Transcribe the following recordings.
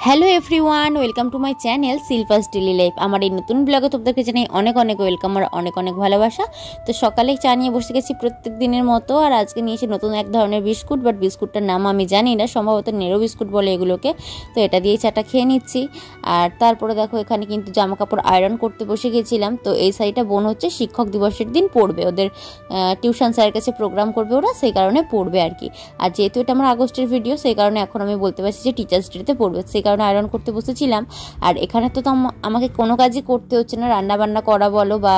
Hello everyone, welcome to my channel Silva's daily life. আমার এই নতুন ব্লগে তোমাদেরকে জানাই অনেক অনেক ওয়েলকাম আর অনেক অনেক ভালোবাসা। তো সকালে চা নিয়ে বসে গেছি প্রত্যেক দিনের মতো, আর আজকে নিয়েছি নতুন এক ধরনের বিস্কুট, বাট বিস্কুটটার নাম আমি জানি না, সম্ভবত নেরো বিস্কুট বলে এগুলোকে। তো এটা দিয়েই চাটা খেয়ে নিচ্ছি। আর তারপরে দেখো এখানে কিন্তু জামা কাপড় আয়রন করতে বসে গেছিলাম। তো এই শাড়িটা বোন হচ্ছে শিক্ষক দিবসের দিন পরবে, ওদের টিউশন স্যারের কাছে প্রোগ্রাম করবে ওরা, সেই কারণে পরবে আর কি। আর যেহেতু এটা আমার আগস্টের ভিডিও, সেই কারণে এখন আমি বলতে পারছি যে টিচার্স ডেতে পরবে, সেই কারণে আয়রন করতে বসেছিলাম। আর এখানে তো আমাকে কোনো কাজই করতে হচ্ছে না, রান্না বান্না করা বলো বা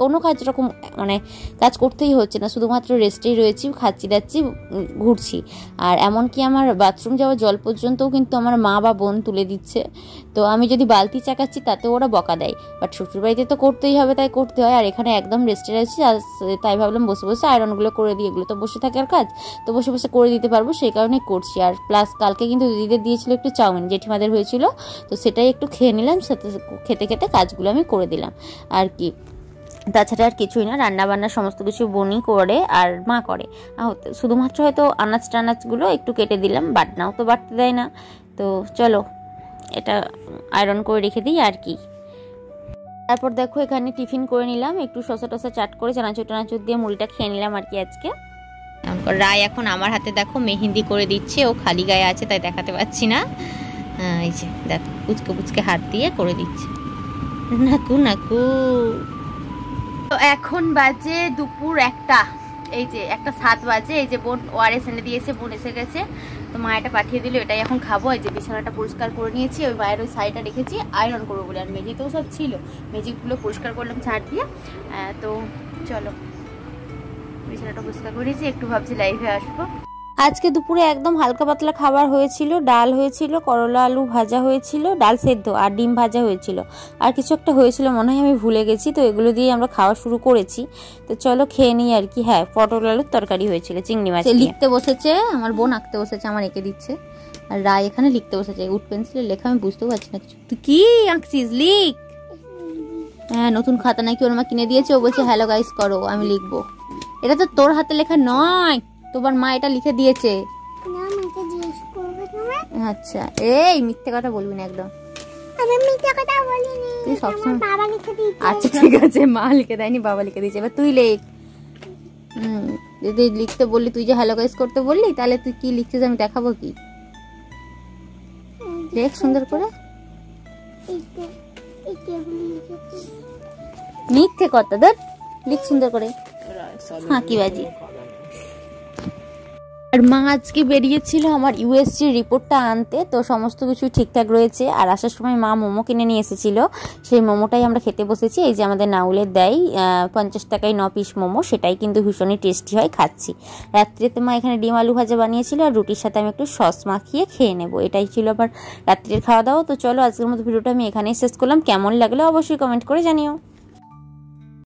কোনো কাজ রকম মানে কাজ করতেই হচ্ছে না, শুধুমাত্র রেস্টেই রয়েছি, খাচ্ছি দাচ্ছি ঘুরছি। আর এমনকি আমার বাথরুম যাওয়ার জল পর্যন্তও কিন্তু আমার মা বা বোন তুলে দিচ্ছে। তো আমি যদি বালতি চাকাচ্ছি তাতেও ওরা বকা দেয়, বাট শ্বশুরবাড়িতে তো করতেই হবে, তাই করতে হয়। আর এখানে একদম রেস্টে রয়েছি, আর তাই ভাবলাম বসে বসে আয়রনগুলো করে দিই, এগুলো তো বসে থাকার কাজ, তো বসে বসে করে দিতে পারবো, সেই কারণেই করছি। আর প্লাস কালকে কিন্তু দিদিদের দিয়েছিল একটু চাউমিন, জেঠিমাদের হয়েছিল, তো সেটাই একটু খেয়ে নিলাম, সাথে খেতে খেতে কাজগুলো আমি করে দিলাম আর কি। তাছাড়া আর কিছুই না, রান্নাবান্না সমস্ত কিছু বোনই করে আর মা করে, শুধুমাত্র হয়তো আনাজ টানাজগুলো একটু কেটে দিলাম, বাটনাও তো বাটতে দেয় না। তো চলো এটা আয়রন করে রেখে দিই আর কি। তারপর দেখো এখানে টিফিন করে নিলাম, একটু শসা টসা চাট করে চানাচুর টানাচুর দিয়ে মুড়িটা খেয়ে নিলাম আর কি আজকে। রায় এখন আমার হাতে দেখো মেহেন্দি করে দিচ্ছে, ও খালি গায়ে আছে তাই দেখাতে পাচ্ছি না। এই যে দেখো পুচকে পুচকে হাত দিয়ে করে দিচ্ছে, নাকু নাকু। তো এখন বাজে দুপুর 1টা, এই যে 1:07 বাজে। এই যে বোন ওআরএস এনে দিয়েছে, বোন এসে গেছে, তো মা এটা পাঠিয়ে দিল, এটাই এখন খাবো। এই যে বিছানাটা পরিষ্কার করে নিয়েছি, ওই মায়ের ওই শাড়িটা রেখেছি আয়রন করবো বলে, আর মেঝেতেও সব ছিল, মেঝেগুলো পরিষ্কার করলাম ঝাড় দিয়ে। তো চলো বিছানাটা পরিষ্কার করেছি, একটু ভাবছি লাইভে আসবো। আজকে দুপুরে একদম হালকা পাতলা খাবার হয়েছিল, ডাল হয়েছিল, করলা আলু ভাজা হয়েছিল, ডাল সেদ্ধ আর ডিম ভাজা হয়েছিল, আর কিছু একটা হয়েছিল মনে হয়, আমি ভুলে গেছি। তো এগুলো দিয়ে আমরা খাওয়া শুরু করেছি, তো চলো খেয়ে নিই আর কি। হ্যাঁ, পটল আলুর তরকারি হয়েছিল, চিংড়ি মাছ। লিখতে বসেছে আমার বোন, আঁকতে বসেছে, আমার এঁকে দিচ্ছে, আর রায় এখানে লিখতে বসেছে। উড পেন্সিলে লেখা আমি বুঝতেও পারছি না কিছু। তুই কি আঁকছিস? লিখ। হ্যাঁ, নতুন খাতা নাকি ওর মা কিনে দিয়েছে, ও বলছে হ্যালো গাইস করো, আমি লিখবো। এটা তো তোর হাতে লেখা নয়, তোমার মা এটা লিখে দিয়েছে। আচ্ছা, এই মিথ্যে কথা বলবি না একদম। আমি মিথ্যে কথা বলিনি, তুই সবসময় বাবা লিখে দিয়েছে। আচ্ছা ঠিক আছে, মা লিখে দেয়নি, বাবা লিখে দিয়েছে। এবার তুই লেখ। যদি লিখতে বললি, তুই যে হ্যালো গাইস করতে বললি, তাহলে তুই কি লিখছিস আমি দেখাবো কি? লেখ সুন্দর করে। মিথ্যে কথা, ধর লিখ সুন্দর করে, ফাঁকি বাজি। আর মা আজকে বেরিয়েছিল আমার ইউএসজির রিপোর্টটা আনতে, তো সমস্ত কিছু ঠিকঠাক রয়েছে। আর আসার সময় মা মোমো কিনে নিয়ে এসেছিল, সেই মোমোটাই আমরা খেতে বসেছি। এই যে আমাদের নাউলের দেয় 50 টাকায় 9 পিস মোমো, সেটাই কিন্তু ভীষণই টেস্টি হয়, খাচ্ছি। রাত্রিতে মা এখানে ডিম আলু ভাজা বানিয়েছিল, আর রুটির সাথে আমি একটু সস মাখিয়ে খেয়ে নেবো, এটাই ছিল আবার রাত্রির খাওয়া দাওয়া। তো চলো আজকের মতো ভিডিওটা আমি এখানেই শেষ করলাম, কেমন লাগলো অবশ্যই কমেন্ট করে জানিও।